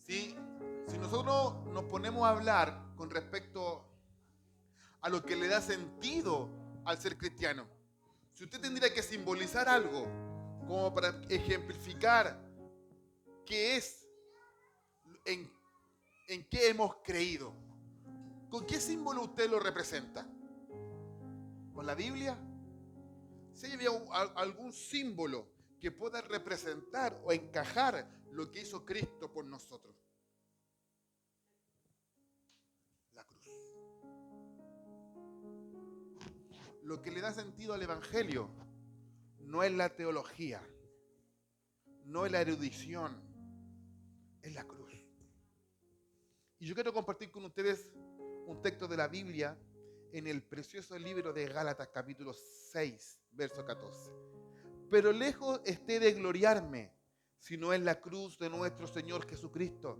Si, si nosotros nos ponemos a hablar con respecto a lo que le da sentido al ser cristiano, si usted tendría que simbolizar algo como para ejemplificar qué es, en, en qué hemos creído, ¿con qué símbolo usted lo representa? ¿Con la Biblia? Si había algún símbolo que pueda representar o encajar lo que hizo Cristo por nosotros. La cruz. Lo que le da sentido al Evangelio no es la teología, no es la erudición, es la cruz. Y yo quiero compartir con ustedes un texto de la Biblia en el precioso libro de Gálatas capítulo 6, verso 14. Pero lejos esté de gloriarme, sino en la cruz de nuestro Señor Jesucristo,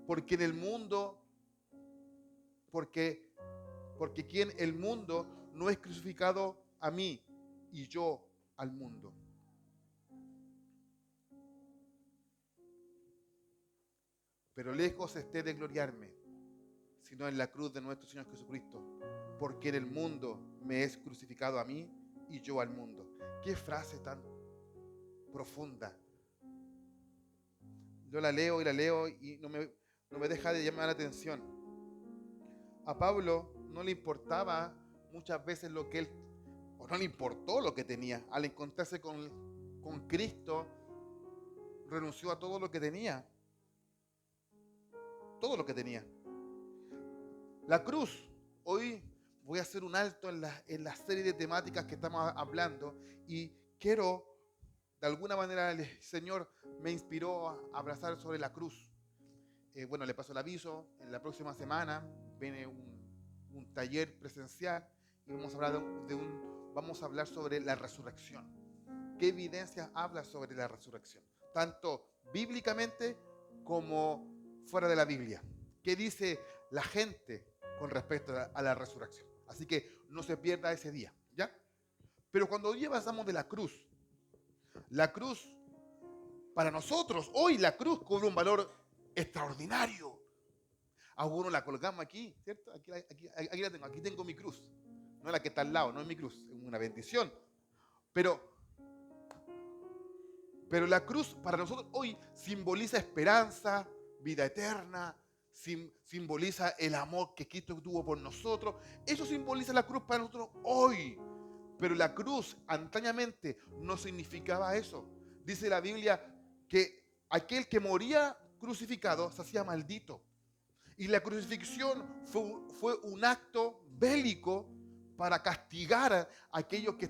porque en el mundo, porque, porque quien el mundo no es crucificado a mí y yo al mundo. Pero lejos esté de gloriarme, sino en la cruz de nuestro Señor Jesucristo, porque en el mundo me es crucificado a mí y yo al mundo. Qué frase tan profunda. Yo la leo y no me deja de llamar la atención. A Pablo no le importaba muchas veces lo que él, o no le importó lo que tenía. Al encontrarse con Cristo, renunció a todo lo que tenía. Todo lo que tenía. La cruz. Hoy voy a hacer un alto en la serie de temáticas que estamos hablando y quiero, de alguna manera, el Señor me inspiró a hablar sobre la cruz. Bueno, le paso el aviso. En la próxima semana viene un taller presencial y vamos a hablar vamos a hablar sobre la resurrección. ¿Qué evidencia habla sobre la resurrección? Tanto bíblicamente como fuera de la Biblia. ¿Qué dice la gente con respecto a la resurrección? Así que no se pierda ese día, ¿ya? Pero cuando hoy pasamos de la cruz, para nosotros, hoy la cruz cobra un valor extraordinario. Algunos la colgamos aquí, ¿cierto? Aquí la tengo, aquí tengo mi cruz. No es la que está al lado, no es mi cruz, es una bendición. Pero la cruz para nosotros hoy simboliza esperanza, vida eterna, simboliza el amor que Cristo tuvo por nosotros. Eso simboliza la cruz para nosotros hoy. Pero la cruz antañamente no significaba eso. Dice la Biblia que aquel que moría crucificado se hacía maldito. Y la crucifixión fue un acto bélico para castigar a aquellos que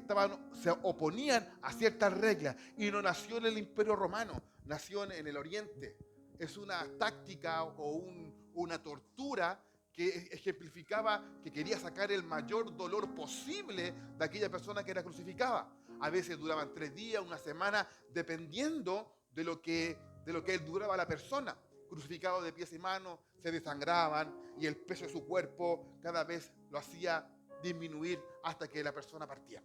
se oponían a ciertas reglas. Y no nació en el Imperio Romano, nació en el Oriente. Es una táctica o una tortura que ejemplificaba que quería sacar el mayor dolor posible de aquella persona que era crucificada. A veces duraban 3 días, una semana, dependiendo de lo que duraba la persona. Crucificado de pies y manos, se desangraban y el peso de su cuerpo cada vez lo hacía disminuir hasta que la persona partía.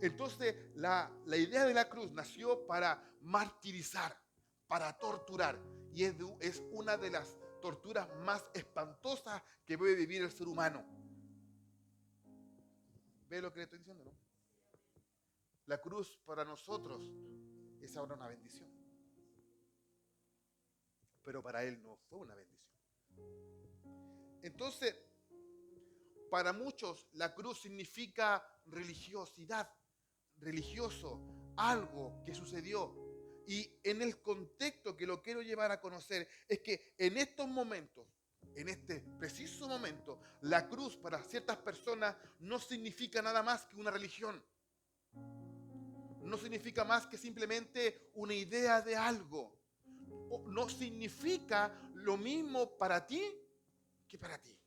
Entonces la idea de la cruz nació para martirizar, para torturar, y es una de las torturas más espantosas que puede vivir el ser humano. ¿Ve lo que le estoy diciendo, no? La cruz para nosotros es ahora una bendición, pero para él no fue una bendición. Entonces, para muchos la cruz significa religiosidad, religioso, algo que sucedió. Y en el contexto que lo quiero llevar a conocer es que en estos momentos, en este preciso momento, la cruz para ciertas personas no significa nada más que una religión. No significa más que simplemente una idea de algo. No significa lo mismo para ti que para ti.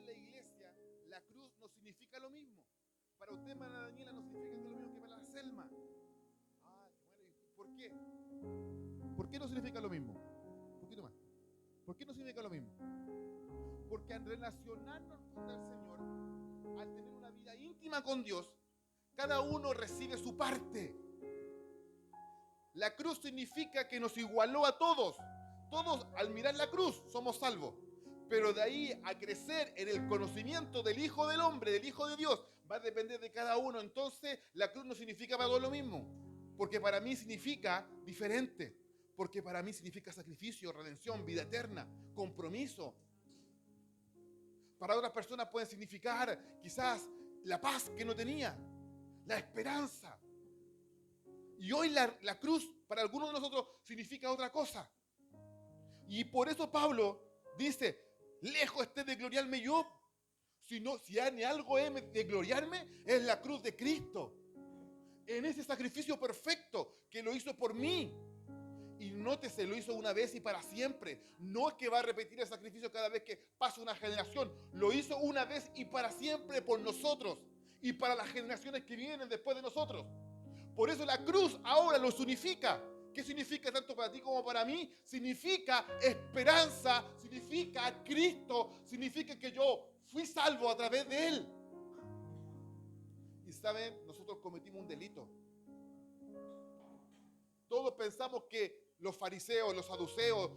en la iglesia, la cruz no significa lo mismo. Para usted, hermana Daniela, no significa lo mismo que para la Selma. Bueno, ¿por qué? ¿Por qué no significa lo mismo? Un poquito más. ¿Por qué no significa lo mismo? Porque al relacionarnos con el Señor, al tener una vida íntima con Dios, cada uno recibe su parte. La cruz significa que nos igualó a todos. Todos al mirar la cruz somos salvos. Pero de ahí a crecer en el conocimiento del Hijo del Hombre, del Hijo de Dios, va a depender de cada uno. Entonces la cruz no significa para todos lo mismo. Porque para mí significa diferente. Porque para mí significa sacrificio, redención, vida eterna, compromiso. Para otras personas pueden significar quizás la paz que no tenía, la esperanza. Y hoy la cruz para algunos de nosotros significa otra cosa. Y por eso Pablo dice, lejos esté de gloriarme yo. Si hay algo de gloriarme, es la cruz de Cristo. En ese sacrificio perfecto que lo hizo por mí. Y nótese, lo hizo una vez y para siempre. No es que va a repetir el sacrificio cada vez que pasa una generación. Lo hizo una vez y para siempre por nosotros. Y para las generaciones que vienen después de nosotros. Por eso la cruz ahora los unifica. ¿Qué significa tanto para ti como para mí? Significa esperanza, significa Cristo, significa que yo fui salvo a través de Él. Y saben, nosotros cometimos un delito. Todos pensamos que los fariseos, los saduceos,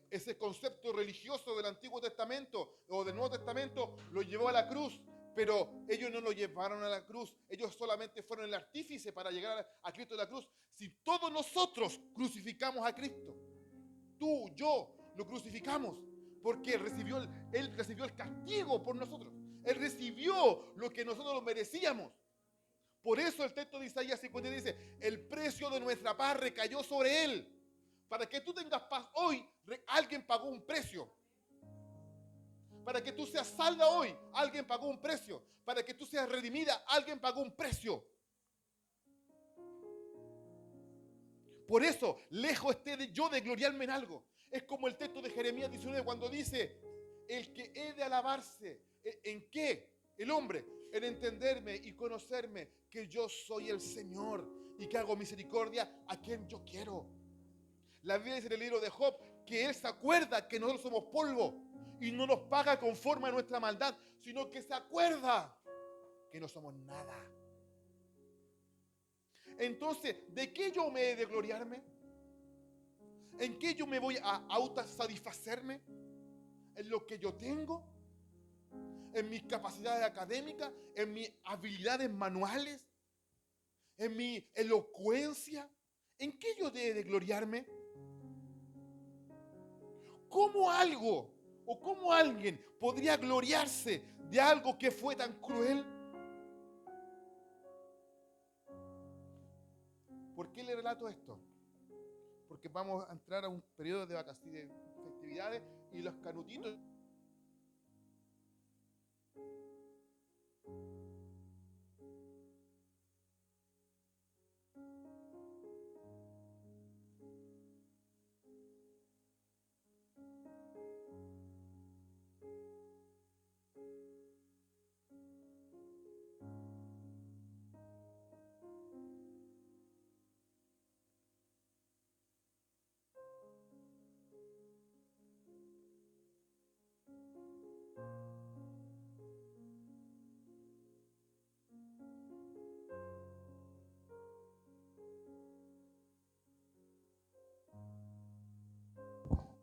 ese concepto religioso del Antiguo Testamento o del Nuevo Testamento lo llevó a la cruz. Pero ellos no lo llevaron a la cruz. Ellos solamente fueron el artífice para llegar a Cristo de la cruz. Si todos nosotros crucificamos a Cristo, tú, yo, lo crucificamos. Porque Él recibió el castigo por nosotros. Él recibió lo que nosotros merecíamos. Por eso el texto de Isaías 50 dice, el precio de nuestra paz recayó sobre Él. Para que tú tengas paz hoy, alguien pagó un precio. Para que tú seas salva hoy, alguien pagó un precio. Para que tú seas redimida, alguien pagó un precio. Por eso, lejos esté yo de gloriarme en algo. Es como el texto de Jeremías 19 cuando dice, el que he de alabarse, ¿en qué? El hombre, en entenderme y conocerme que yo soy el Señor y que hago misericordia a quien yo quiero. La Biblia dice en el libro de Job que Él se acuerda que nosotros somos polvo y no nos paga conforme a nuestra maldad, sino que se acuerda que no somos nada. Entonces, ¿de qué yo me he de gloriarme? ¿En qué yo me voy a autosatisfacerme? ¿En lo que yo tengo? ¿En mis capacidades académicas? ¿En mis habilidades manuales? ¿En mi elocuencia? ¿En qué yo he de gloriarme? ¿Cómo algo o cómo alguien podría gloriarse de algo que fue tan cruel? ¿Por qué le relato esto? Porque vamos a entrar a un periodo de vacaciones, de festividades, y los canutitos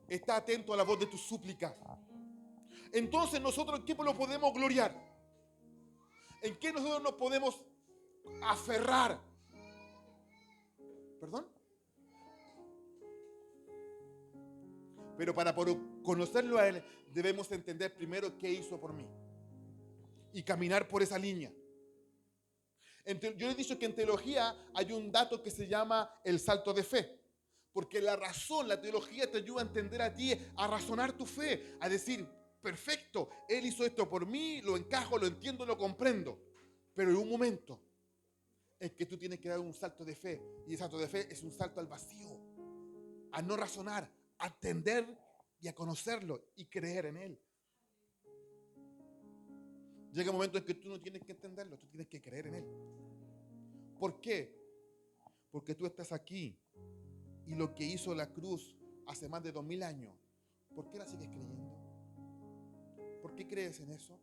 está atento a la voz de tu súplica. Entonces nosotros, ¿en qué lo podemos gloriar? ¿En qué nosotros nos podemos aferrar? ¿Perdón? Pero para conocerlo a Él, debemos entender primero qué hizo por mí. Y caminar por esa línea. Yo he dicho que en teología hay un dato que se llama el salto de fe. Porque la razón, la teología te ayuda a entender a ti, a razonar tu fe, a decir, perfecto, Él hizo esto por mí, lo encajo, lo entiendo, lo comprendo. Pero en un momento en que tú tienes que dar un salto de fe, y el salto de fe es un salto al vacío, a no razonar, a entender y a conocerlo y creer en Él. Llega un momento en que tú no tienes que entenderlo, tú tienes que creer en Él. ¿Por qué? Porque tú estás aquí y lo que hizo la cruz hace más de 2000 años, ¿por qué la sigues creyendo? ¿Por qué crees en eso?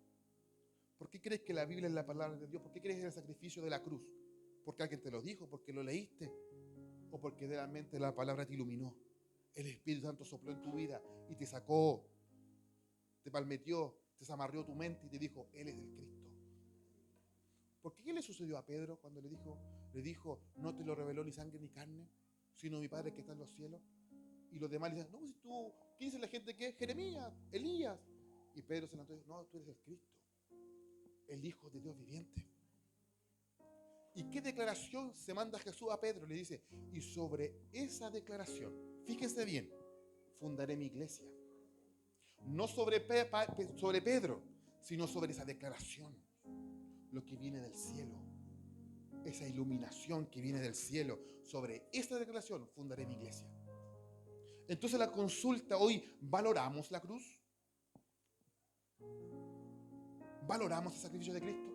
¿Por qué crees que la Biblia es la palabra de Dios? ¿Por qué crees en el sacrificio de la cruz? ¿Porque alguien te lo dijo? ¿Porque lo leíste? ¿O porque realmente la palabra te iluminó? El Espíritu Santo sopló en tu vida y te sacó, te palmetió, te zamarrió tu mente y te dijo, Él es el Cristo. ¿Por qué le sucedió a Pedro cuando le dijo, no te lo reveló ni sangre ni carne, sino mi Padre que está en los cielos? Y los demás le dicen, no, si tú, ¿qué dice la gente que es? Jeremías, Elías. Y Pedro se levantó y dijo, no, tú eres el Cristo, el Hijo de Dios viviente. ¿Y qué declaración se manda Jesús a Pedro? Le dice, y sobre esa declaración, fíjense bien, fundaré mi iglesia. No sobre Pedro, sino sobre esa declaración, lo que viene del cielo, esa iluminación que viene del cielo. Sobre esta declaración fundaré mi iglesia. Entonces la consulta hoy, ¿valoramos la cruz? ¿Valoramos el sacrificio de Cristo?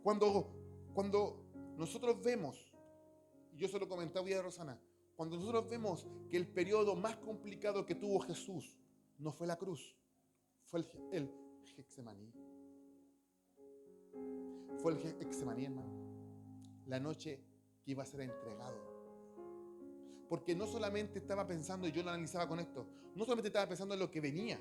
Cuando nosotros vemos, y yo se lo comentaba hoy a Rosana, cuando nosotros vemos que el periodo más complicado que tuvo Jesús no fue la cruz, fue el Getsemaní. Fue el Getsemaní, hermano. La noche que iba a ser entregado. Porque no solamente estaba pensando, y yo lo analizaba con esto, no solamente estaba pensando en lo que venía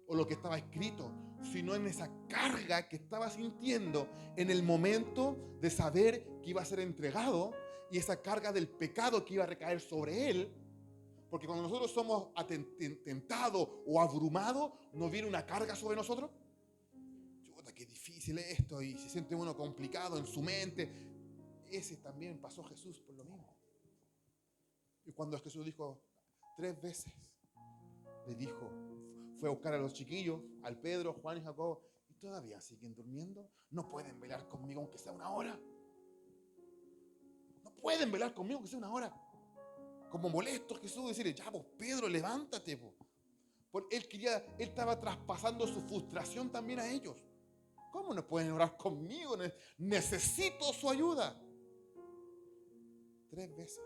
o lo que estaba escrito, sino en esa carga que estaba sintiendo en el momento de saber que iba a ser entregado y esa carga del pecado que iba a recaer sobre él. Porque cuando nosotros somos tentados o abrumados, ¿nos viene una carga sobre nosotros? Chuta, qué difícil es esto, y se siente uno complicado en su mente. Ese también pasó Jesús por lo mismo. Y cuando Jesús dijo 3 veces, le dijo, fue a buscar a los chiquillos, al Pedro, Juan y Jacobo, y todavía siguen durmiendo. No pueden velar conmigo aunque sea una hora. No pueden velar conmigo aunque sea una hora. Como molesto Jesús decirle, ya vos Pedro, levántate. Porque él estaba traspasando su frustración también a ellos. ¿Cómo no pueden orar conmigo? Necesito su ayuda. 3 veces.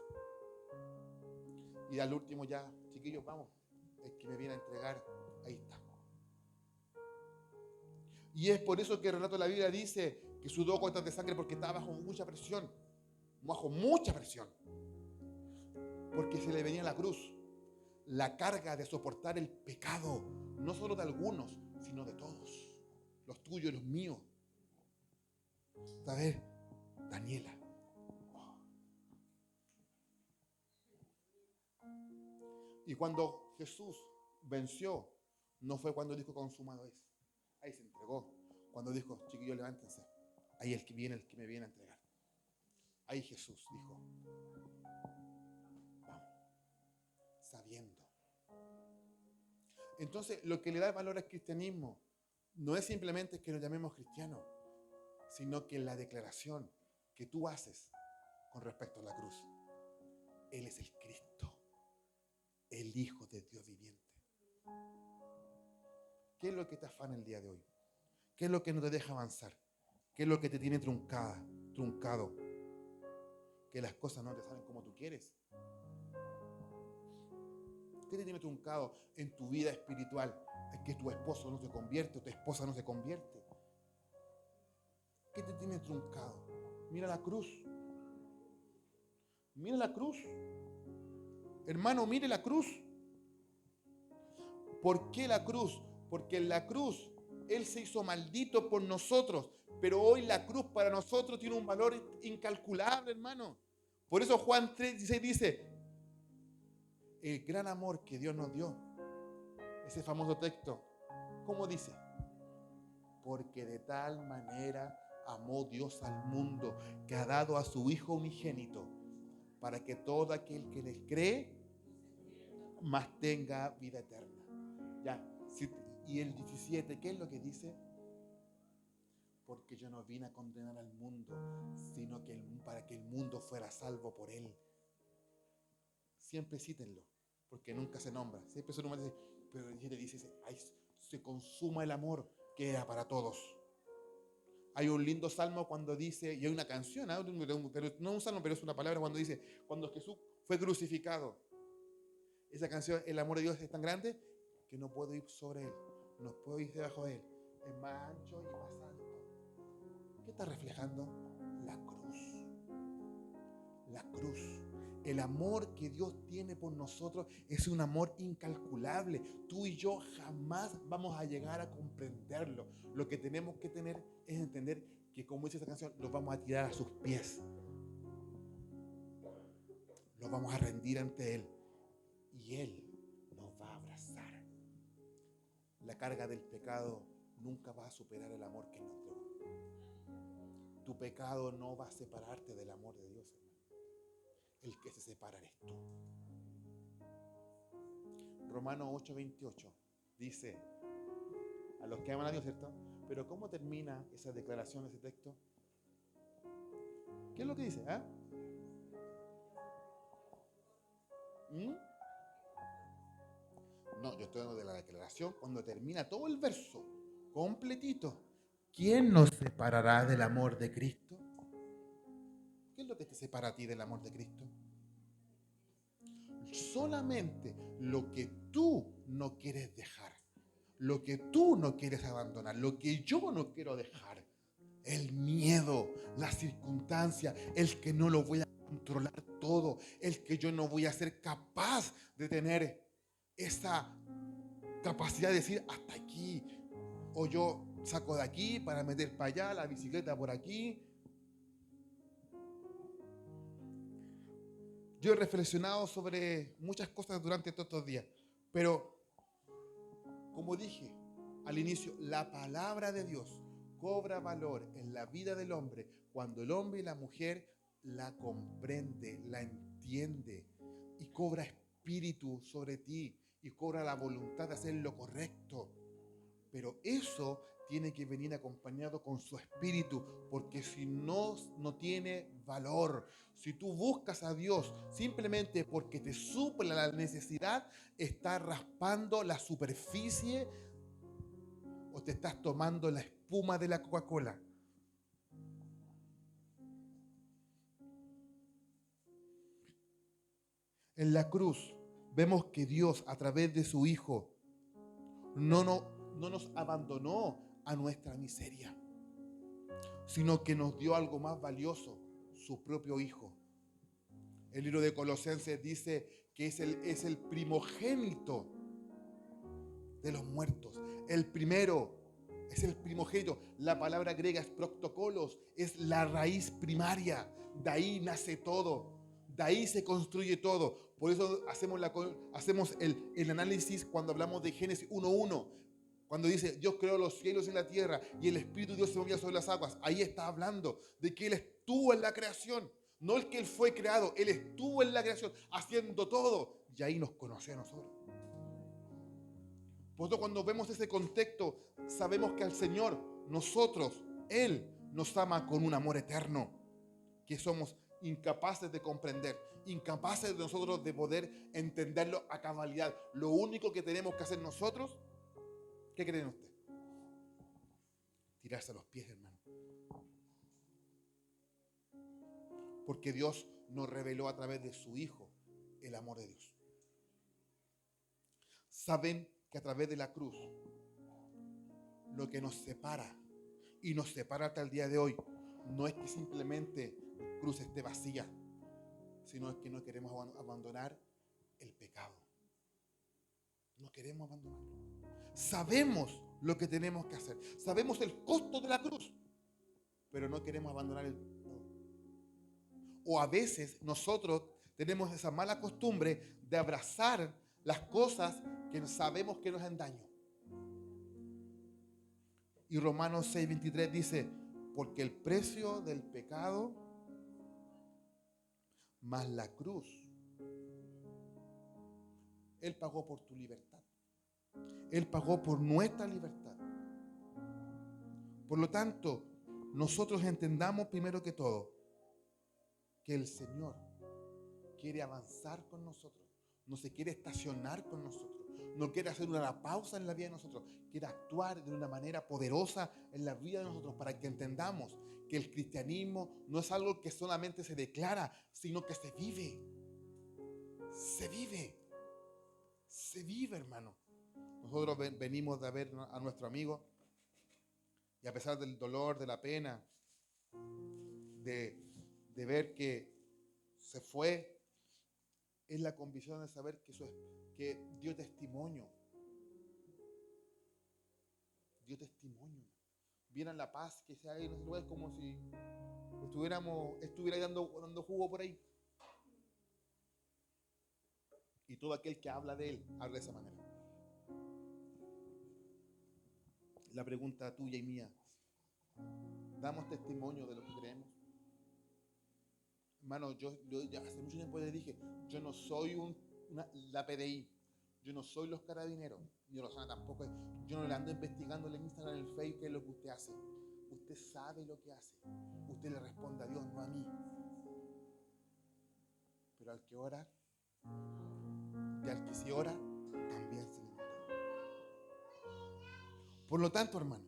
Y al último ya, chiquillos, vamos, el que me viene a entregar, ahí está. Y es por eso que el relato de la Biblia dice que sudó gotas de sangre porque estaba bajo mucha presión. Bajo mucha presión. Porque se le venía la cruz. La carga de soportar el pecado, no solo de algunos, sino de todos. Los tuyos y los míos. A ver, Daniela. Y cuando Jesús venció, no fue cuando dijo consumado es. Ahí se entregó. Cuando dijo, chiquillos, levántense. Ahí el que me viene a entregar. Ahí Jesús dijo, vamos, sabiendo. Entonces, lo que le da valor al cristianismo no es simplemente que nos llamemos cristianos, sino que la declaración que tú haces con respecto a la cruz. Él es el Cristo, el Hijo de Dios viviente. ¿Qué es lo que te afana el día de hoy? ¿Qué es lo que no te deja avanzar? ¿Qué es lo que te tiene truncado? Que las cosas no te salen como tú quieres. ¿Qué te tiene truncado en tu vida espiritual? Es que tu esposo no se convierte o tu esposa no se convierte. ¿Qué te tiene truncado? Mira la cruz. Mira la cruz. Hermano, mire la cruz. ¿Por qué la cruz? Porque en la cruz Él se hizo maldito por nosotros. Pero hoy la cruz para nosotros tiene un valor incalculable, hermano. Por eso Juan 3:16 dice, el gran amor que Dios nos dio. Ese famoso texto, ¿cómo dice? Porque de tal manera amó Dios al mundo que ha dado a su Hijo unigénito para que todo aquel que les cree más tenga vida eterna. Ya, y el 17, ¿qué es lo que dice? Porque yo no vine a condenar al mundo, sino que para que el mundo fuera salvo por él. Siempre cítenlo, porque nunca se nombra. Siempre su nombre dice, pero el 17 dice, ay, se consuma el amor. que era para todos. Hay un lindo salmo cuando dice, y hay una canción, pero no un salmo, pero es una palabra cuando dice, cuando Jesús fue crucificado. Esa canción, el amor de Dios es tan grande que no puedo ir sobre él, no puedo ir debajo de él. Es más ancho y más alto. ¿Qué está reflejando? La cruz. La cruz. El amor que Dios tiene por nosotros es un amor incalculable. Tú y yo jamás vamos a llegar a comprenderlo. Lo que tenemos que tener es entender que, como dice esa canción, nos vamos a tirar a sus pies. Nos vamos a rendir ante Él. Y Él nos va a abrazar. La carga del pecado nunca va a superar el amor que nos entregó. Tu pecado no va a separarte del amor de Dios, hermano. El que se separa eres tú. Romanos 8:28 dice, a los que aman a Dios, ¿cierto? Pero ¿cómo termina esa declaración, ese texto? ¿Qué es lo que dice? No, yo estoy hablando de la declaración cuando termina todo el verso completito. ¿Quién nos separará del amor de Cristo? ¿Qué es lo que te separa a ti del amor de Cristo? Solamente lo que tú no quieres dejar, lo que tú no quieres abandonar, lo que yo no quiero dejar, el miedo, la circunstancia, el que no lo voy a controlar todo, el que yo no voy a ser capaz de tener esa capacidad de decir hasta aquí, o yo saco de aquí para meter para allá, la bicicleta por aquí. Yo he reflexionado sobre muchas cosas durante todos estos días, pero como dije al inicio, la palabra de Dios cobra valor en la vida del hombre cuando el hombre y la mujer la comprende, la entiende y cobra espíritu sobre ti y cobra la voluntad de hacer lo correcto. Pero eso tiene que venir acompañado con su espíritu, porque si no, no tiene valor. Si tú buscas a Dios simplemente porque te suple la necesidad, estás raspando la superficie o te estás tomando la espuma de la Coca-Cola. En la cruz vemos que Dios, a través de su Hijo, no nos abandonó a nuestra miseria, sino que nos dio algo más valioso, su propio Hijo. El libro de Colosenses dice que es el primogénito de los muertos. El primero es el primogénito. La palabra griega es proctocolos, es la raíz primaria. De ahí nace todo. De ahí se construye todo. Por eso hacemos el análisis cuando hablamos de Génesis 1:1. Cuando dice, Dios creó los cielos y la tierra y el Espíritu de Dios se movía sobre las aguas. Ahí está hablando de que Él estuvo en la creación. No el que Él fue creado, Él estuvo en la creación haciendo todo. Y ahí nos conoció a nosotros. Por eso cuando vemos ese contexto, sabemos que al Señor, nosotros, Él nos ama con un amor eterno, que somos incapaces de comprender, incapaces de nosotros de poder entenderlo a cabalidad. Lo único que tenemos que hacer nosotros, ¿qué creen ustedes? Tirarse a los pies, hermano. Porque Dios nos reveló a través de su Hijo el amor de Dios. Saben que a través de la cruz, lo que nos separa y nos separa hasta el día de hoy, no es que simplemente la cruz esté vacía, sino es que no queremos abandonar el pecado. No queremos abandonarlo. Sabemos lo que tenemos que hacer. Sabemos el costo de la cruz, pero no queremos abandonar el pecado. O a veces nosotros tenemos esa mala costumbre de abrazar las cosas que sabemos que nos hacen daño. Y Romanos 6:23 dice, porque el precio del pecado más la cruz, Él pagó por tu libertad. Él pagó por nuestra libertad. Por lo tanto, nosotros entendamos primero que todo que el Señor quiere avanzar con nosotros, no se quiere estacionar con nosotros, no quiere hacer una pausa en la vida de nosotros, quiere actuar de una manera poderosa en la vida de nosotros para que entendamos que el cristianismo no es algo que solamente se declara, sino que se vive. Se vive. Se vive, hermano. Nosotros venimos de ver a nuestro amigo y a pesar del dolor, de la pena, de ver que se fue, es la convicción de saber que dio testimonio. Dio testimonio. Vieran la paz que se hay en ese lugar, es como si estuviera dando jugo por ahí. Y todo aquel que habla de él, habla de esa manera. La pregunta tuya y mía, ¿damos testimonio de lo que creemos? Hermano, yo ya hace mucho tiempo les dije, yo no soy la PDI, yo no soy los carabineros, yo no soy tampoco, yo no le ando investigando en Instagram, en el Facebook, qué es lo que usted hace. Usted sabe lo que hace. Usted le responde a Dios, no a mí. Pero al que ora, y al que sí ora, también se le nota. Por lo tanto, hermano,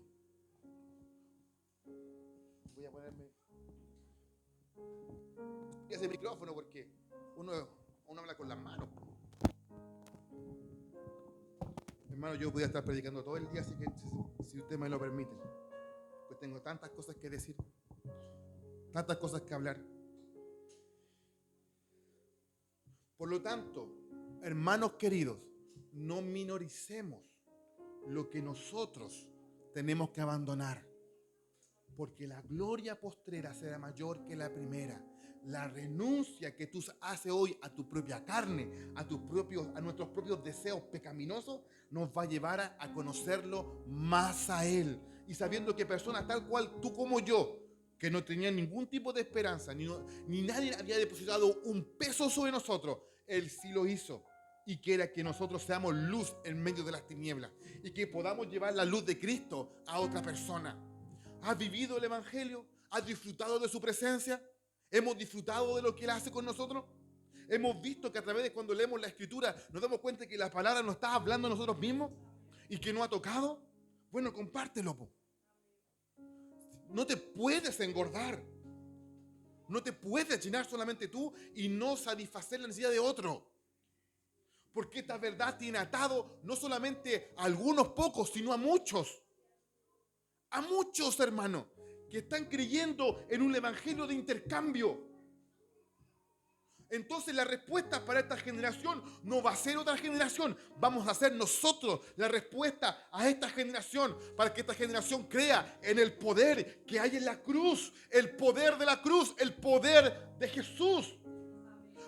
voy a ponerme ese micrófono porque uno habla con las manos. Hermano, yo podía estar predicando todo el día, así que si usted me lo permite, pues tengo tantas cosas que decir, tantas cosas que hablar. Por lo tanto, hermanos queridos, no minoricemos lo que nosotros tenemos que abandonar, porque la gloria postrera será mayor que la primera. La renuncia que tú haces hoy a tu propia carne, a nuestros propios deseos pecaminosos, nos va a llevar a conocerlo más a Él. Y sabiendo que personas tal cual tú como yo, que no tenían ningún tipo de esperanza, ni nadie había depositado un peso sobre nosotros, Él sí lo hizo. Y quiera que nosotros seamos luz en medio de las tinieblas y que podamos llevar la luz de Cristo a otra persona. ¿Has vivido el Evangelio? ¿Has disfrutado de su presencia? ¿Hemos disfrutado de lo que Él hace con nosotros? ¿Hemos visto que a través de cuando leemos la Escritura nos damos cuenta que la palabra nos está hablando a nosotros mismos y que nos ha tocado? Bueno, compártelo, po. No te puedes engordar. No te puedes llenar solamente tú y no satisfacer la necesidad de otro. Porque esta verdad tiene atado no solamente a algunos pocos, sino a muchos. A muchos, hermanos, que están creyendo en un evangelio de intercambio. Entonces la respuesta para esta generación no va a ser otra generación. Vamos a ser nosotros la respuesta a esta generación para que esta generación crea en el poder que hay en la cruz. El poder de la cruz, el poder de Jesús.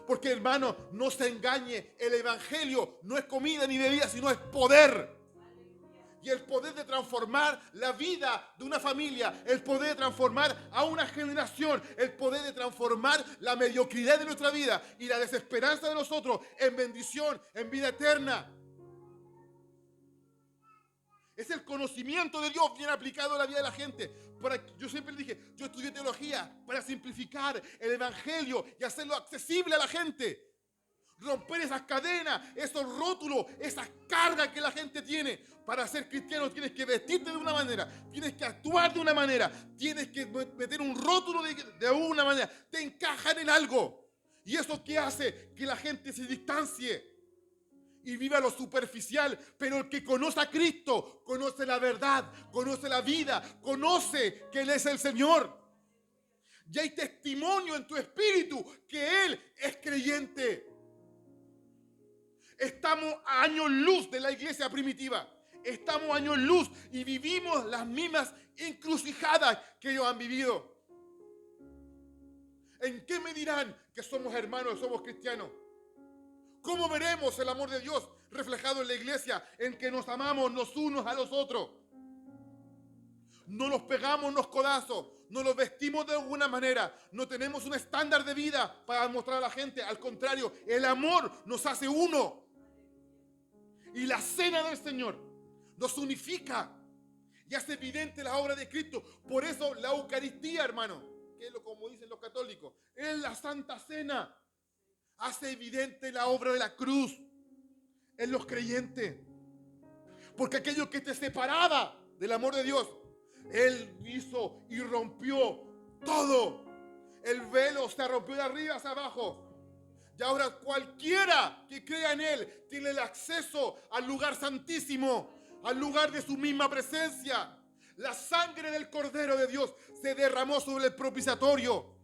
Porque, hermano, no se engañe, el evangelio no es comida ni bebida, sino es poder. Y el poder de transformar la vida de una familia, el poder de transformar a una generación, el poder de transformar la mediocridad de nuestra vida y la desesperanza de nosotros en bendición, en vida eterna. Es el conocimiento de Dios bien aplicado a la vida de la gente. Yo siempre dije, yo estudié teología para simplificar el evangelio y hacerlo accesible a la gente. Romper esas cadenas, esos rótulos, esas cargas que la gente tiene. Para ser cristiano tienes que vestirte de una manera, tienes que actuar de una manera, tienes que meter un rótulo de una manera. Te encajan en algo. ¿Y eso qué hace? Que la gente se distancie y viva lo superficial. Pero el que conoce a Cristo, conoce la verdad, conoce la vida, conoce que Él es el Señor. Y hay testimonio en tu espíritu que Él es creyente. Estamos a años luz de la iglesia primitiva. Estamos a años luz y vivimos las mismas encrucijadas que ellos han vivido. ¿En qué me dirán que somos hermanos, somos cristianos? ¿Cómo veremos el amor de Dios reflejado en la iglesia en que nos amamos los unos a los otros? No nos pegamos los codazos, no nos vestimos de alguna manera, no tenemos un estándar de vida para mostrar a la gente. Al contrario, el amor nos hace uno. Y la cena del Señor nos unifica y hace evidente la obra de Cristo. Por eso la Eucaristía, hermano, que es como dicen los católicos, es la Santa Cena. Hace evidente la obra de la cruz. en los creyentes. Porque aquello que te separaba del amor de Dios, Él hizo y rompió todo. El velo se rompió de arriba hacia abajo. Y ahora cualquiera que crea en Él tiene el acceso al lugar santísimo, al lugar de su misma presencia. La sangre del Cordero de Dios se derramó sobre el propiciatorio.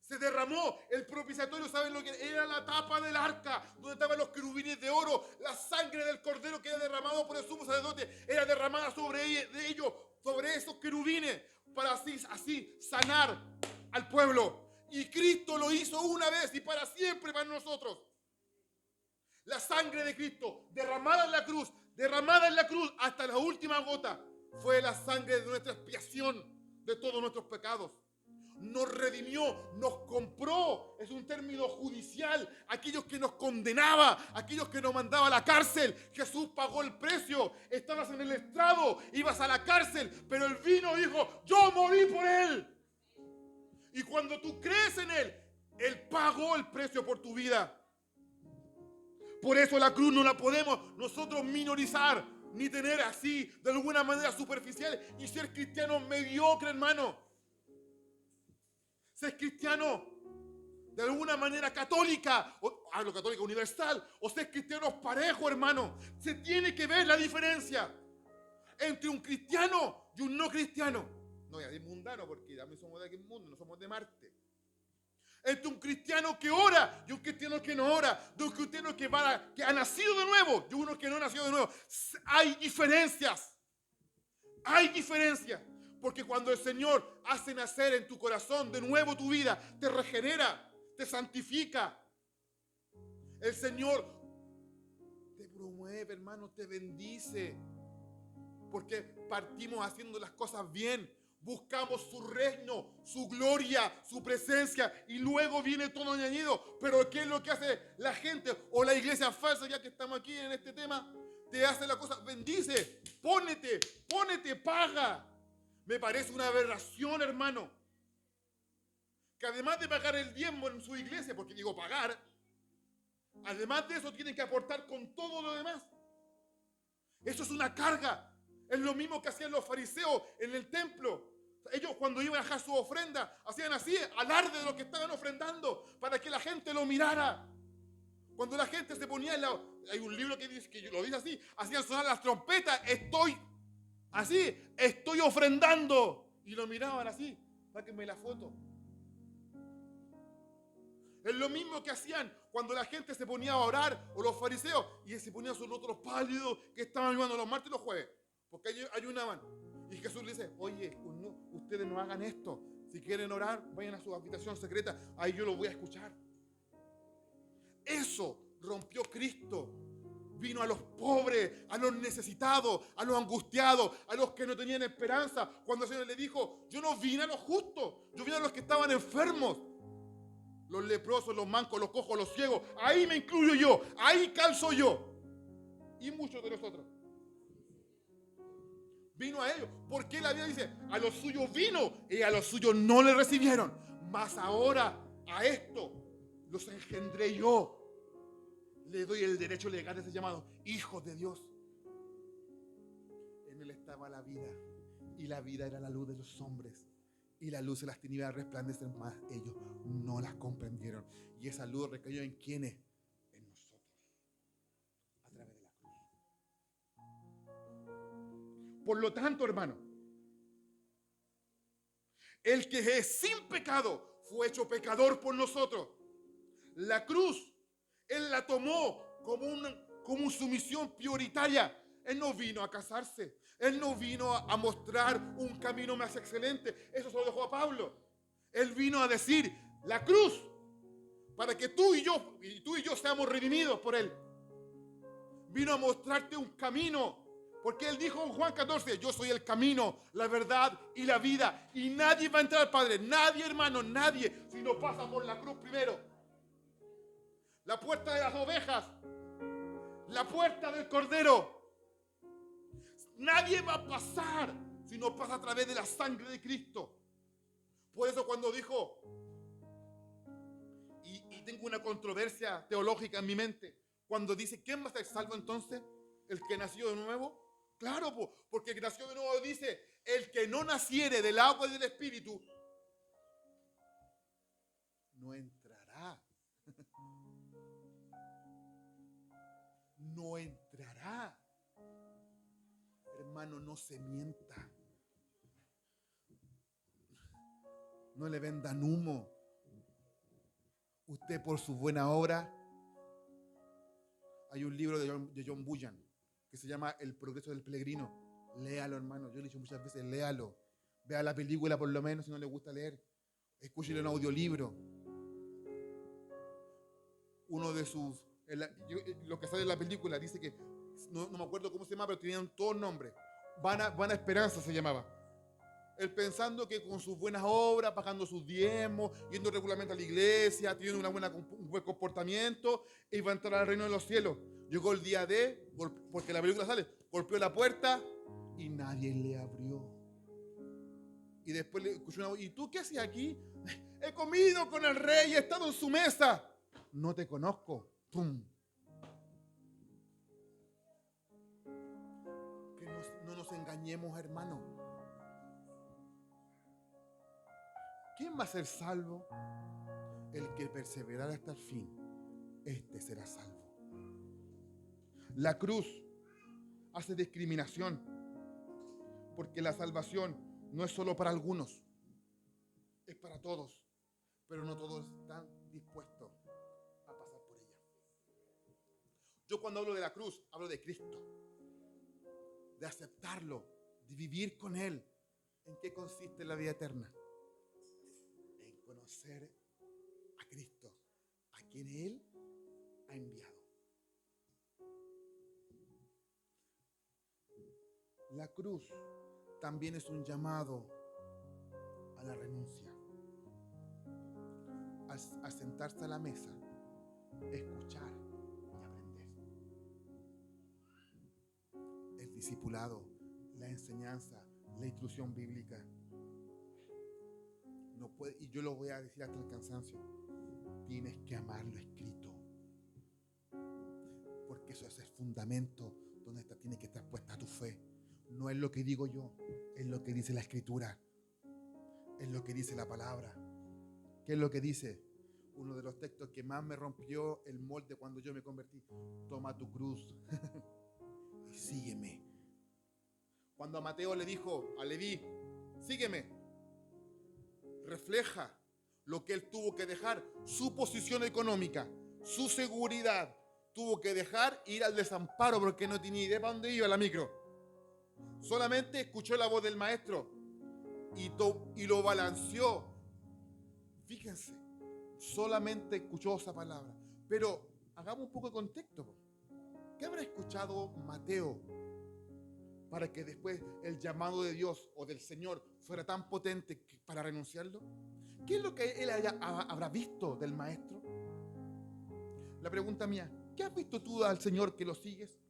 Se derramó el propiciatorio. ¿Saben lo que era? La tapa del arca, donde estaban los querubines de oro. La sangre del Cordero que era derramado por el sumo sacerdote era derramada sobre ellos, sobre esos querubines, para así sanar al pueblo. Y Cristo lo hizo una vez y para siempre para nosotros. La sangre de Cristo derramada en la cruz hasta la última gota, fue la sangre de nuestra expiación de todos nuestros pecados. Nos redimió, nos compró, es un término judicial, aquellos que nos condenaba, aquellos que nos mandaba a la cárcel. Jesús pagó el precio. Estabas en el estrado, ibas a la cárcel, pero Él vino y dijo: yo morí por Él. Y cuando tú crees en Él, Él pagó el precio por tu vida. Por eso la cruz no la podemos nosotros minorizar, ni tener así de alguna manera superficial y ser cristianos mediocres, hermano. Ser cristiano de alguna manera católica, o hablo católica universal, o ser cristianos parejos, hermano. Se tiene que ver la diferencia entre un cristiano y un no cristiano. No, ya es mundano, porque también somos de aquí en mundo, no somos de Marte. Entre un cristiano que ora y un cristiano que no ora, de un cristiano que ha nacido de nuevo y uno que no ha nacido de nuevo. Hay diferencias. Hay diferencias. Porque cuando el Señor hace nacer en tu corazón de nuevo tu vida, te regenera, te santifica. El Señor te promueve, hermano, te bendice. Porque partimos haciendo las cosas bien. Buscamos su reino, su gloria, su presencia, y luego viene todo añadido. Pero ¿qué es lo que hace la gente o la iglesia falsa, ya que estamos aquí en este tema? Te hace la cosa, bendice, pónete, paga. Me parece una aberración, hermano, que además de pagar el diezmo en su iglesia, porque digo pagar, además de eso tienen que aportar con todo lo demás. Eso es una carga. Es lo mismo que hacían los fariseos en el templo. Ellos cuando iban a dejar su ofrenda, hacían así, alarde de lo que estaban ofrendando, para que la gente lo mirara. Cuando la gente se ponía hay un libro que lo dice así, hacían sonar las trompetas, estoy ofrendando. Y lo miraban así, sáquenme la foto. Es lo mismo que hacían cuando la gente se ponía a orar, o los fariseos, y se ponían sus rostros pálidos, que estaban ayudando los martes y los jueves, porque ayunaban. Y Jesús le dice: oye, ustedes no hagan esto. Si quieren orar, vayan a su habitación secreta, ahí yo los voy a escuchar. Eso rompió Cristo. Vino a los pobres, a los necesitados, a los angustiados, a los que no tenían esperanza. Cuando el Señor le dijo: yo no vine a los justos, yo vine a los que estaban enfermos. Los leprosos, los mancos, los cojos, los ciegos. Ahí me incluyo yo, ahí calzo yo. Y muchos de nosotros. Vino a ellos, porque la Biblia dice: a los suyos vino y a los suyos no le recibieron. Mas ahora a esto los engendré yo. Le doy el derecho legal de ser llamado hijos de Dios. En él estaba la vida, y la vida era la luz de los hombres, y la luz de las tinieblas resplandece más. Ellos no las comprendieron, y esa luz recayó ¿en quiénes? En nosotros, a través de la cruz. Por lo tanto, hermano, el que es sin pecado fue hecho pecador por nosotros. La cruz Él la tomó como su misión prioritaria. Él no vino a casarse. Él no vino a mostrar un camino más excelente. Eso se lo dejó a Pablo. Él vino a decir: la cruz, para que tú y yo seamos redimidos por Él. Vino a mostrarte un camino. Porque Él dijo en Juan 14: yo soy el camino, la verdad y la vida. Y nadie va a entrar al Padre. Nadie, hermano, nadie, si no pasa por la cruz primero. La puerta de las ovejas, la puerta del Cordero. Nadie va a pasar si no pasa a través de la sangre de Cristo. Por eso cuando dijo, y tengo una controversia teológica en mi mente, Cuando dice, ¿quién va a ser salvo entonces? ¿El que nació de nuevo? Claro, porque el que nació de nuevo dice, el que no naciere del agua y del espíritu, no entrará. No entrará. Hermano, no se mienta. No le vendan humo. Usted por su buena obra. Hay un libro de John Bunyan que se llama El progreso del peregrino. Léalo, hermano. Yo le he dicho muchas veces, léalo. Vea la película por lo menos si no le gusta leer. Escúchelo en audiolibro. Uno de sus... lo que sale en la película dice que, no me acuerdo cómo se llama, pero tenían todos nombres. Vana Esperanza se llamaba. Él pensando que con sus buenas obras, pagando sus diezmos, yendo regularmente a la iglesia, teniendo un buen comportamiento, iba a entrar al reino de los cielos. Llegó el día D, porque la película sale, golpeó la puerta y nadie le abrió. Y después le escuchó una voz, ¿y tú qué haces aquí? He comido con el rey, he estado en su mesa. No te conozco. ¡Pum! Que no nos engañemos, hermano. ¿Quién va a ser salvo? El que perseverará hasta el fin, este será salvo. La cruz hace discriminación, porque la salvación no es solo para algunos, es para todos, pero no todos están dispuestos a pasar por ella. Yo cuando hablo de la cruz, hablo de Cristo, de aceptarlo, de vivir con Él. ¿En qué consiste la vida eterna? En conocer a Cristo, a quien Él ha enviado. La cruz también es un llamado a la renuncia, a sentarse a la mesa, escuchar y aprender. El discipulado, la enseñanza, la instrucción bíblica. No puede, y yo lo voy a decir hasta el cansancio, tienes que amar lo escrito, porque eso es el fundamento donde tiene que estar puesta tu fe. No es lo que digo yo, es lo que dice la escritura, es lo que dice la palabra. ¿Qué es lo que dice? Uno de los textos que más me rompió el molde cuando yo me convertí. Toma tu cruz y sígueme. Cuando a Mateo le dijo a Leví, sígueme, refleja lo que él tuvo que dejar, su posición económica, su seguridad. Tuvo que dejar ir al desamparo porque no tenía idea para dónde iba la micro. Solamente escuchó la voz del maestro y lo balanceó. Fíjense, solamente escuchó esa palabra. Pero hagamos un poco de contexto. ¿Qué habrá escuchado Mateo para que después el llamado de Dios o del Señor fuera tan potente para renunciarlo? ¿Qué es lo que él habrá visto del maestro? La pregunta mía, ¿qué has visto tú al Señor que lo sigues?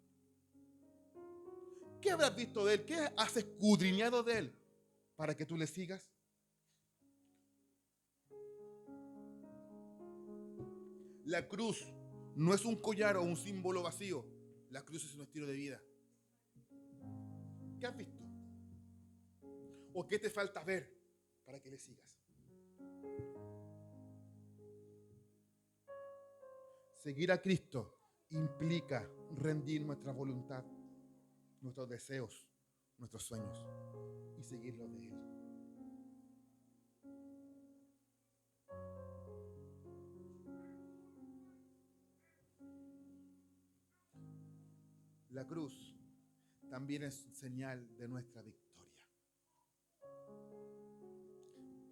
¿Qué habrás visto de él? ¿Qué has escudriñado de él para que tú le sigas? La cruz no es un collar o un símbolo vacío. La cruz es un estilo de vida. ¿Qué has visto? ¿O qué te falta ver para que le sigas? Seguir a Cristo implica rendir nuestra voluntad, nuestros deseos, nuestros sueños y seguirlos de Él. La cruz también es señal de nuestra victoria,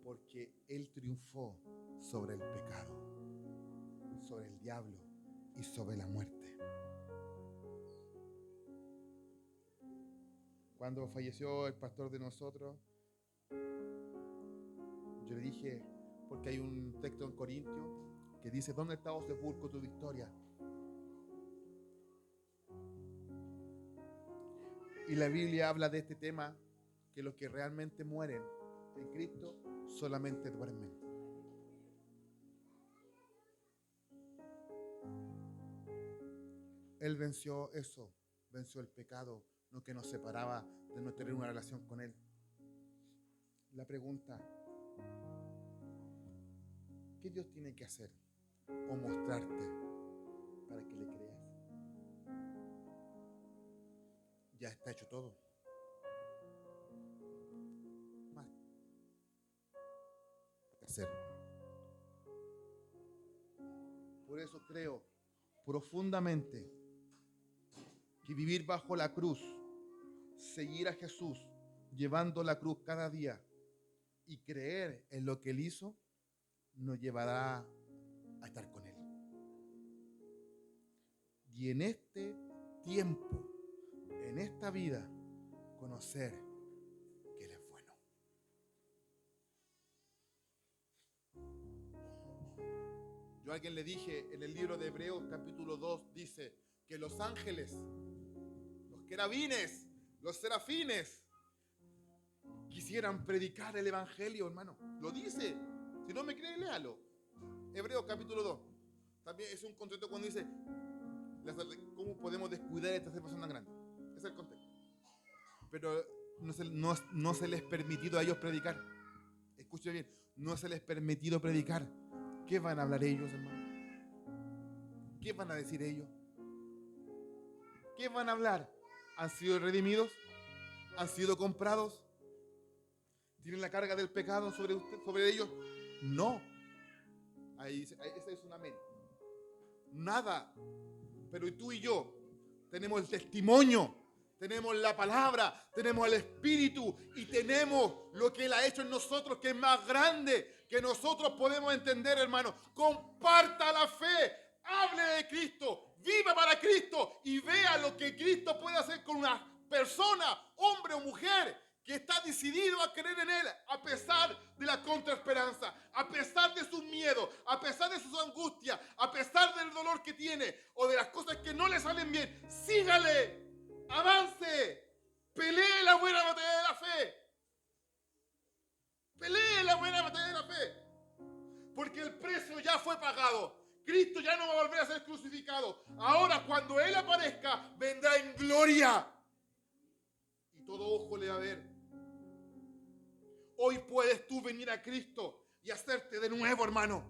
porque Él triunfó sobre el pecado, sobre el diablo y sobre la muerte. Cuando falleció el pastor de nosotros, yo le dije, porque hay un texto en Corintios que dice, ¿dónde está, oh sepulcro, tu victoria? Y la Biblia habla de este tema, que los que realmente mueren en Cristo solamente duermen. Él venció eso, venció el pecado, lo que nos separaba de no tener una relación con Él. La pregunta, ¿qué Dios tiene que hacer o mostrarte para que le creas? Ya está hecho todo. Más que hacer. Por eso creo profundamente que vivir bajo la cruz, seguir a Jesús, llevando la cruz cada día y creer en lo que Él hizo, nos llevará a estar con Él. Y en este tiempo, en esta vida, conocer que Él es bueno. Yo a alguien le dije en el libro de Hebreos capítulo 2, dice que los ángeles, los querubines, los serafines, quisieran predicar el evangelio, hermano. Lo dice. Si no me cree, léalo. Hebreos capítulo 2. También es un contexto cuando dice cómo podemos descuidar a estas personas tan grandes. Ese es el contexto. Pero no se les ha permitido a ellos predicar. Escuchen bien, no se les ha permitido predicar. ¿Qué van a hablar ellos, hermano? ¿Qué van a decir ellos? ¿Qué van a hablar? ¿Han sido redimidos? ¿Han sido comprados? ¿Tienen la carga del pecado sobre ellos? No. Ese es un amén. Nada. Pero tú y yo tenemos el testimonio, tenemos la palabra, tenemos el Espíritu y tenemos lo que Él ha hecho en nosotros, que es más grande que nosotros podemos entender, hermano. Comparta la fe, hable de Cristo, viva para Cristo y vea lo que Cristo puede hacer con una persona, hombre o mujer, que está decidido a creer en Él, a pesar de la contraesperanza, a pesar de sus miedos, a pesar de sus angustias, a pesar del dolor que tiene o de las cosas que no le salen bien. Sígale, avance, pelee la buena batalla de la fe. Pelee la buena batalla de la fe. Porque el precio ya fue pagado. Cristo ya no va a volver a ser crucificado. Ahora, cuando Él aparezca, vendrá en gloria. Y todo ojo le va a ver. Hoy puedes tú venir a Cristo y hacerte de nuevo, hermano.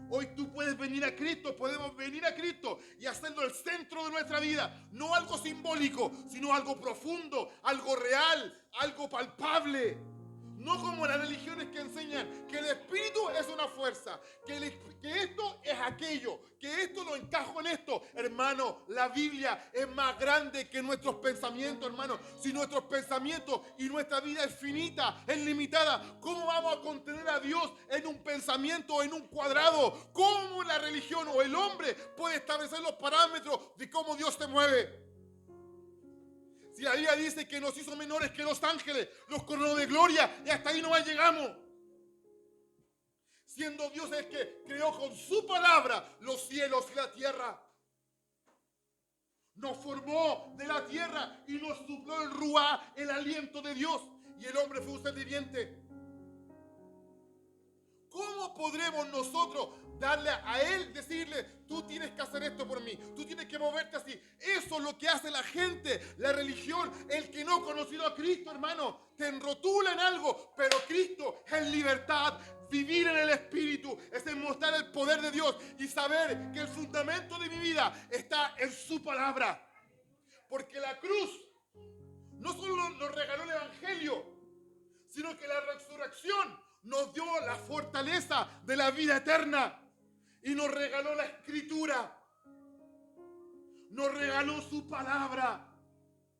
Hoy tú puedes venir a Cristo, podemos venir a Cristo y hacerlo el centro de nuestra vida. No algo simbólico, sino algo profundo, algo real, algo palpable. No como las religiones que enseñan que el Espíritu es una fuerza, que esto es aquello, que esto lo encajo en esto. Hermano, la Biblia es más grande que nuestros pensamientos, hermano. Si nuestros pensamientos y nuestra vida es finita, es limitada, ¿cómo vamos a contener a Dios en un pensamiento o en un cuadrado? ¿Cómo la religión o el hombre puede establecer los parámetros de cómo Dios se mueve? Si la Biblia dice que nos hizo menores que los ángeles, los coronó de gloria y hasta ahí nomás llegamos. Siendo Dios el que creó con su palabra los cielos y la tierra. Nos formó de la tierra y nos sopló el ruá, el aliento de Dios. Y el hombre fue un ser viviente. ¿Cómo podremos nosotros darle a Él, decirle, tú tienes que hacer esto por mí, tú tienes que moverte así? Eso es lo que hace la gente, la religión, el que no ha conocido a Cristo, hermano, te enrotula en algo, pero Cristo es libertad. Vivir en el Espíritu es demostrar el poder de Dios y saber que el fundamento de mi vida está en su palabra. Porque la cruz no solo nos regaló el Evangelio, sino que la resurrección nos dio la fortaleza de la vida eterna y nos regaló la Escritura, nos regaló su palabra.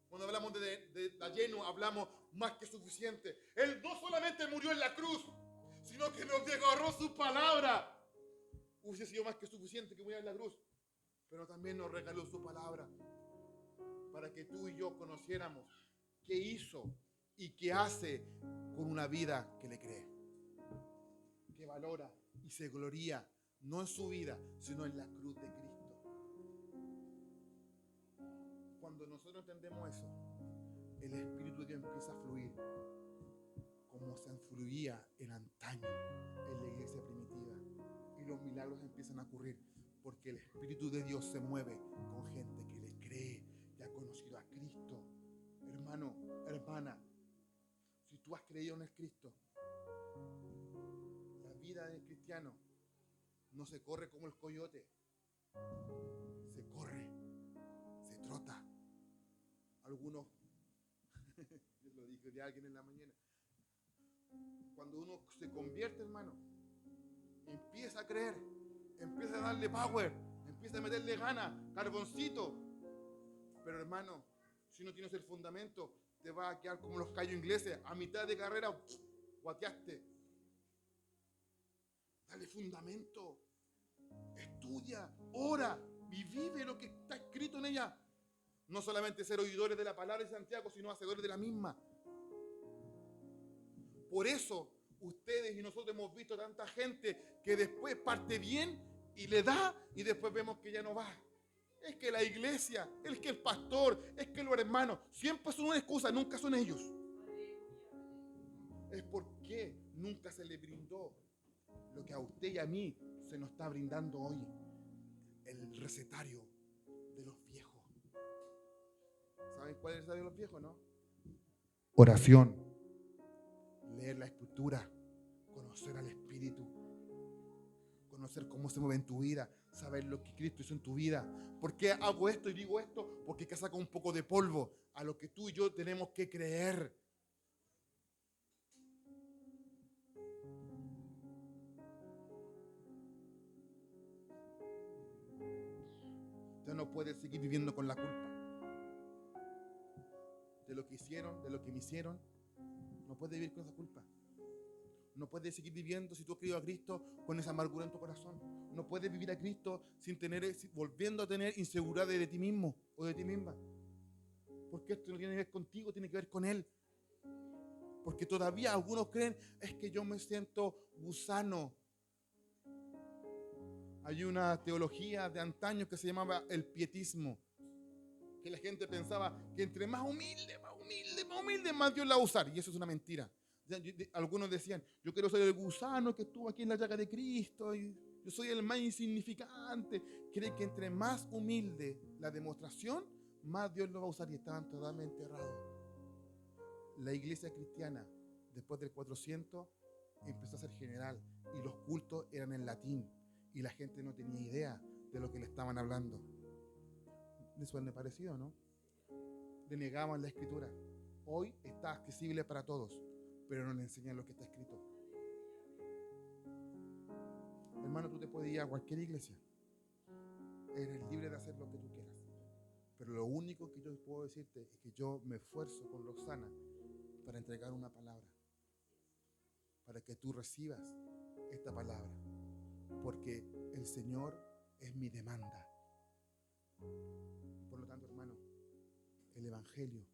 Cuando hablamos de lleno, hablamos más que suficiente. Él no solamente murió en la cruz, sino que nos regaló su palabra. Hubiese sido más que suficiente que muriera en la cruz, pero también nos regaló su palabra para que tú y yo conociéramos qué hizo y qué hace con una vida que le cree, que valora y se gloría no en su vida, sino en la cruz de Cristo. Cuando nosotros entendemos eso, el Espíritu de Dios empieza a fluir como se fluía en antaño en la iglesia primitiva y los milagros empiezan a ocurrir. Porque el Espíritu de Dios se mueve con gente que le cree, que ha conocido a Cristo. Hermano, hermana, si tú has creído en el Cristo, la vida del cristiano no se corre como el coyote, se corre, se trota. Algunos, yo lo dije de alguien en la mañana, cuando uno se convierte, hermano, empieza a creer, empieza a darle power, empieza a meterle ganas, carboncito. Pero hermano, si no tienes el fundamento, te vas a quedar como los callos ingleses, a mitad de carrera, guateaste. Dale fundamento, estudia, ora y vive lo que está escrito en ella. No solamente ser oidores de la palabra de Santiago, sino hacedores de la misma. Por eso ustedes y nosotros hemos visto tanta gente que después parte bien y le da y después vemos que ya no va. Es que la iglesia, es que el pastor, es que los hermanos, siempre son una excusa, nunca son ellos. Es porque nunca se le brindó lo que a usted y a mí se nos está brindando hoy. El recetario de los viejos. ¿Saben cuál es el recetario de los viejos, no? Oración, leer la escritura, conocer al Espíritu, conocer cómo se mueve en tu vida, saber lo que Cristo hizo en tu vida. ¿Por qué hago esto y digo esto? Porque que saca un poco de polvo a lo que tú y yo tenemos que creer. Usted no puede seguir viviendo con la culpa de lo que hicieron, de lo que me hicieron. No puedes vivir con esa culpa. No puedes seguir viviendo, si tú has creído a Cristo, con esa amargura en tu corazón. No puedes vivir a Cristo sin volviendo a tener inseguridad de ti mismo o de ti misma. Porque esto no tiene que ver contigo, tiene que ver con Él. Porque todavía algunos creen, es que yo me siento gusano. Hay una teología de antaño que se llamaba el pietismo. Que la gente pensaba que entre más humilde, más Dios la va a usar. Y eso es una mentira. Algunos decían, yo quiero ser el gusano que estuvo aquí en la llaga de Cristo, y yo soy el más insignificante. Creen que entre más humilde la demostración, más Dios lo va a usar, y estaban totalmente errados. La iglesia cristiana, después del 400, empezó a ser general, y los cultos eran en latín, y la gente no tenía idea de lo que le estaban hablando. ¿Les suena parecido, no? Denegaban la escritura. Hoy está accesible para todos, pero no le enseñan lo que está escrito. Hermano, tú te puedes ir a cualquier iglesia. Eres libre de hacer lo que tú quieras. Pero lo único que yo puedo decirte es que yo me esfuerzo con Roxana para entregar una palabra, para que tú recibas esta palabra, porque el Señor es mi demanda. Por lo tanto, hermano, el Evangelio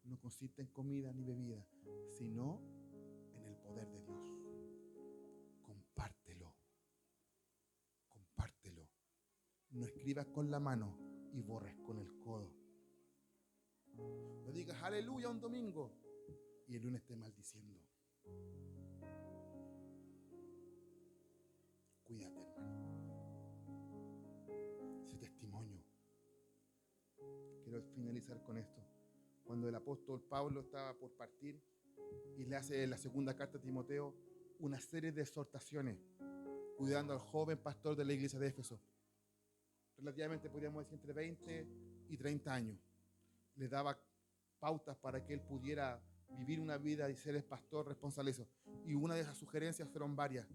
no consiste en comida ni bebida, sino en el poder de Dios. Compártelo. Compártelo. No escribas con la mano y borres con el codo. No digas aleluya un domingo y el lunes estés maldiciendo. Cuídate, hermano. Ese testimonio. Quiero finalizar con esto. Cuando el apóstol Pablo estaba por partir y le hace la segunda carta a Timoteo una serie de exhortaciones, cuidando al joven pastor de la iglesia de Éfeso, relativamente podríamos decir entre 20 y 30 años, le daba pautas para que él pudiera vivir una vida y ser el pastor responsable de eso. Y una de esas sugerencias fueron varias.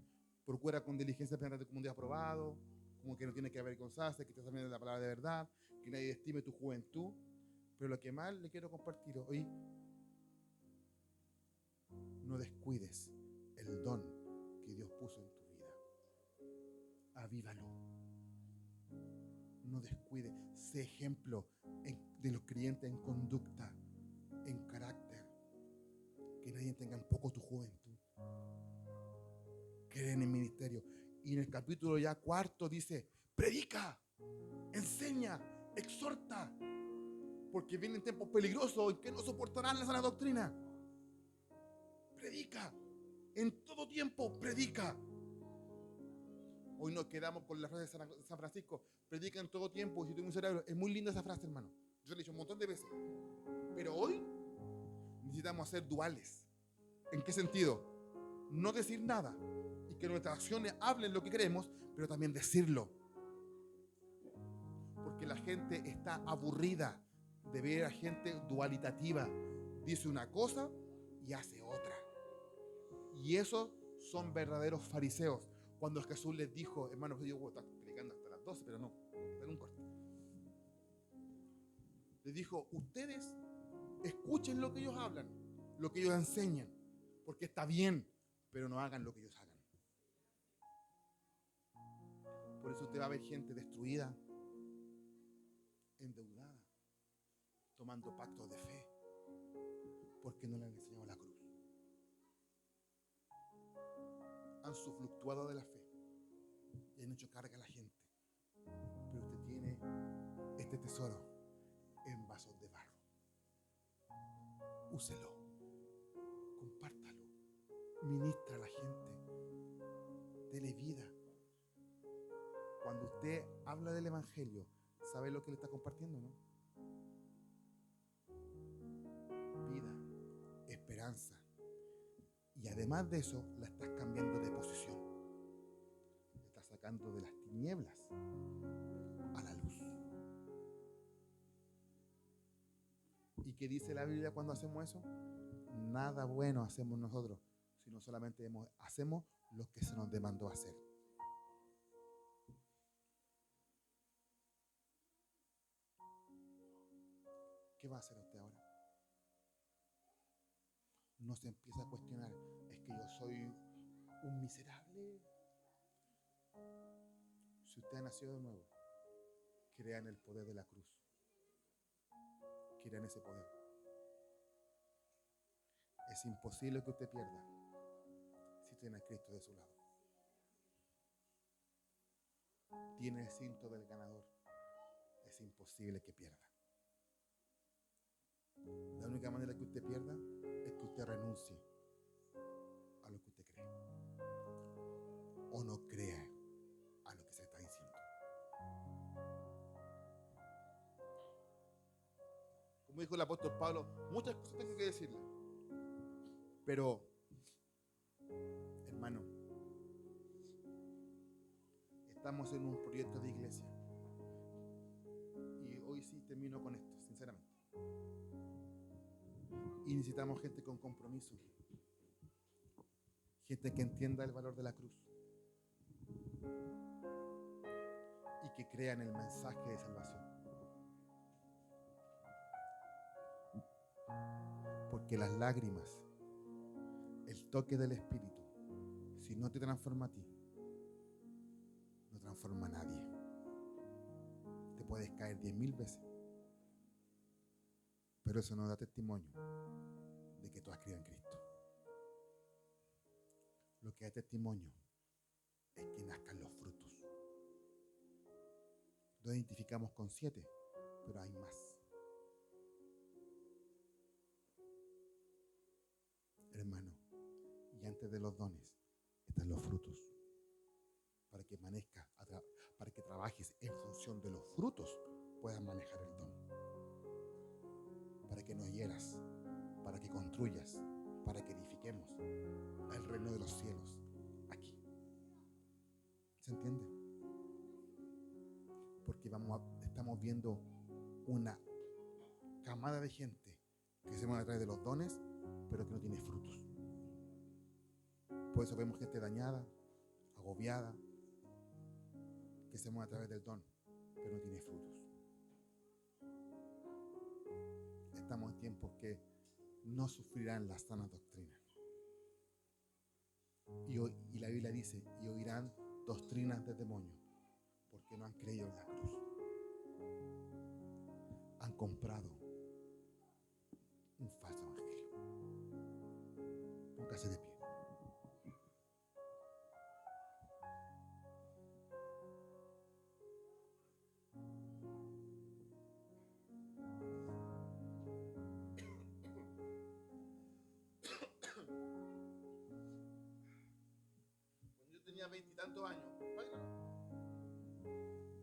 Procura con diligencia penetrar como un día aprobado, como que no tiene que avergonzarse, que te examines la palabra de verdad, que nadie estime tu juventud. Pero lo que más le quiero compartir hoy, no descuides el don que Dios puso en tu vida. Avívalo. No descuides. Sé ejemplo de los creyentes en conducta, en carácter. Que nadie tenga en poco tu juventud. Cree en el ministerio. Y en el capítulo ya 4 dice, predica, enseña, exhorta, porque vienen tiempos peligrosos en que no soportarán la sana doctrina. Predica, en todo tiempo predica. Hoy nos quedamos con la frase de San Francisco, predica en todo tiempo y si tú eres un cerebro. Es muy linda esa frase, hermano. Yo la he dicho un montón de veces. Pero hoy necesitamos ser duales. ¿En qué sentido? No decir nada y que nuestras acciones hablen lo que queremos, pero también decirlo. Porque la gente está aburrida de ver a gente dualitativa. Dice una cosa y hace otra. Y esos son verdaderos fariseos. Cuando Jesús les dijo, hermanos, yo voy a estar predicando hasta las 12, pero no, en un corte. Les dijo, ustedes escuchen lo que ellos hablan, lo que ellos enseñan, porque está bien, pero no hagan lo que ellos hagan. Por eso usted va a ver gente destruida, endeudada, tomando pactos de fe, porque no le han enseñado la cruz. Han sufluctuado de la fe y han hecho carga a la gente. Pero usted tiene este tesoro en vasos de barro. Úselo, compártalo, ministra a la gente, dele vida. Cuando usted habla del Evangelio, ¿sabe lo que le está compartiendo, no? Vida, esperanza. Y además de eso, la estás cambiando de posición. La estás sacando de las tinieblas a la luz. ¿Y qué dice la Biblia cuando hacemos eso? Nada bueno hacemos nosotros, sino solamente hacemos lo que se nos demandó hacer. ¿Qué va a hacer usted ahora? No se empieza a cuestionar, es que yo soy un miserable. Si usted ha nacido de nuevo, crea en el poder de la cruz. Crea en ese poder. Es imposible que usted pierda si tiene a Cristo de su lado. Tiene el cinto del ganador. Es imposible que pierda. La única manera que usted pierda es que usted renuncie a lo que usted cree. O no crea a lo que se está diciendo. Como dijo el apóstol Pablo, muchas cosas tengo que decirle. Pero, hermano, estamos en un proyecto de iglesia. Y hoy sí termino con esto, sinceramente. Y necesitamos gente con compromiso. Gente que entienda el valor de la cruz. Y que crea en el mensaje de salvación. Porque las lágrimas, el toque del Espíritu, si no te transforma a ti, no transforma a nadie. Te puedes caer 10,000 veces, pero eso no da testimonio de que tú has creído en Cristo. Lo que da testimonio es que nazcan los frutos. Lo identificamos con 7, pero hay más. Hermano, y antes de los dones están los frutos. Para que para que trabajes en función de los frutos, puedas manejar el don. Para que no hieras, para que construyas, para que edifiquemos el reino de los cielos aquí. ¿Se entiende? Porque estamos viendo una camada de gente que se mueve a través de los dones, pero que no tiene frutos. Por eso vemos gente dañada, agobiada, que se mueve a través del don, pero no tiene frutos. Estamos en tiempos que no sufrirán las sanas doctrinas. Y la Biblia dice, y oirán doctrinas de demonios, porque no han creído en la cruz. Han comprado un falso evangelio. Póngase de pie. Cuando yo tenía 20 y tantos años. Báilalo.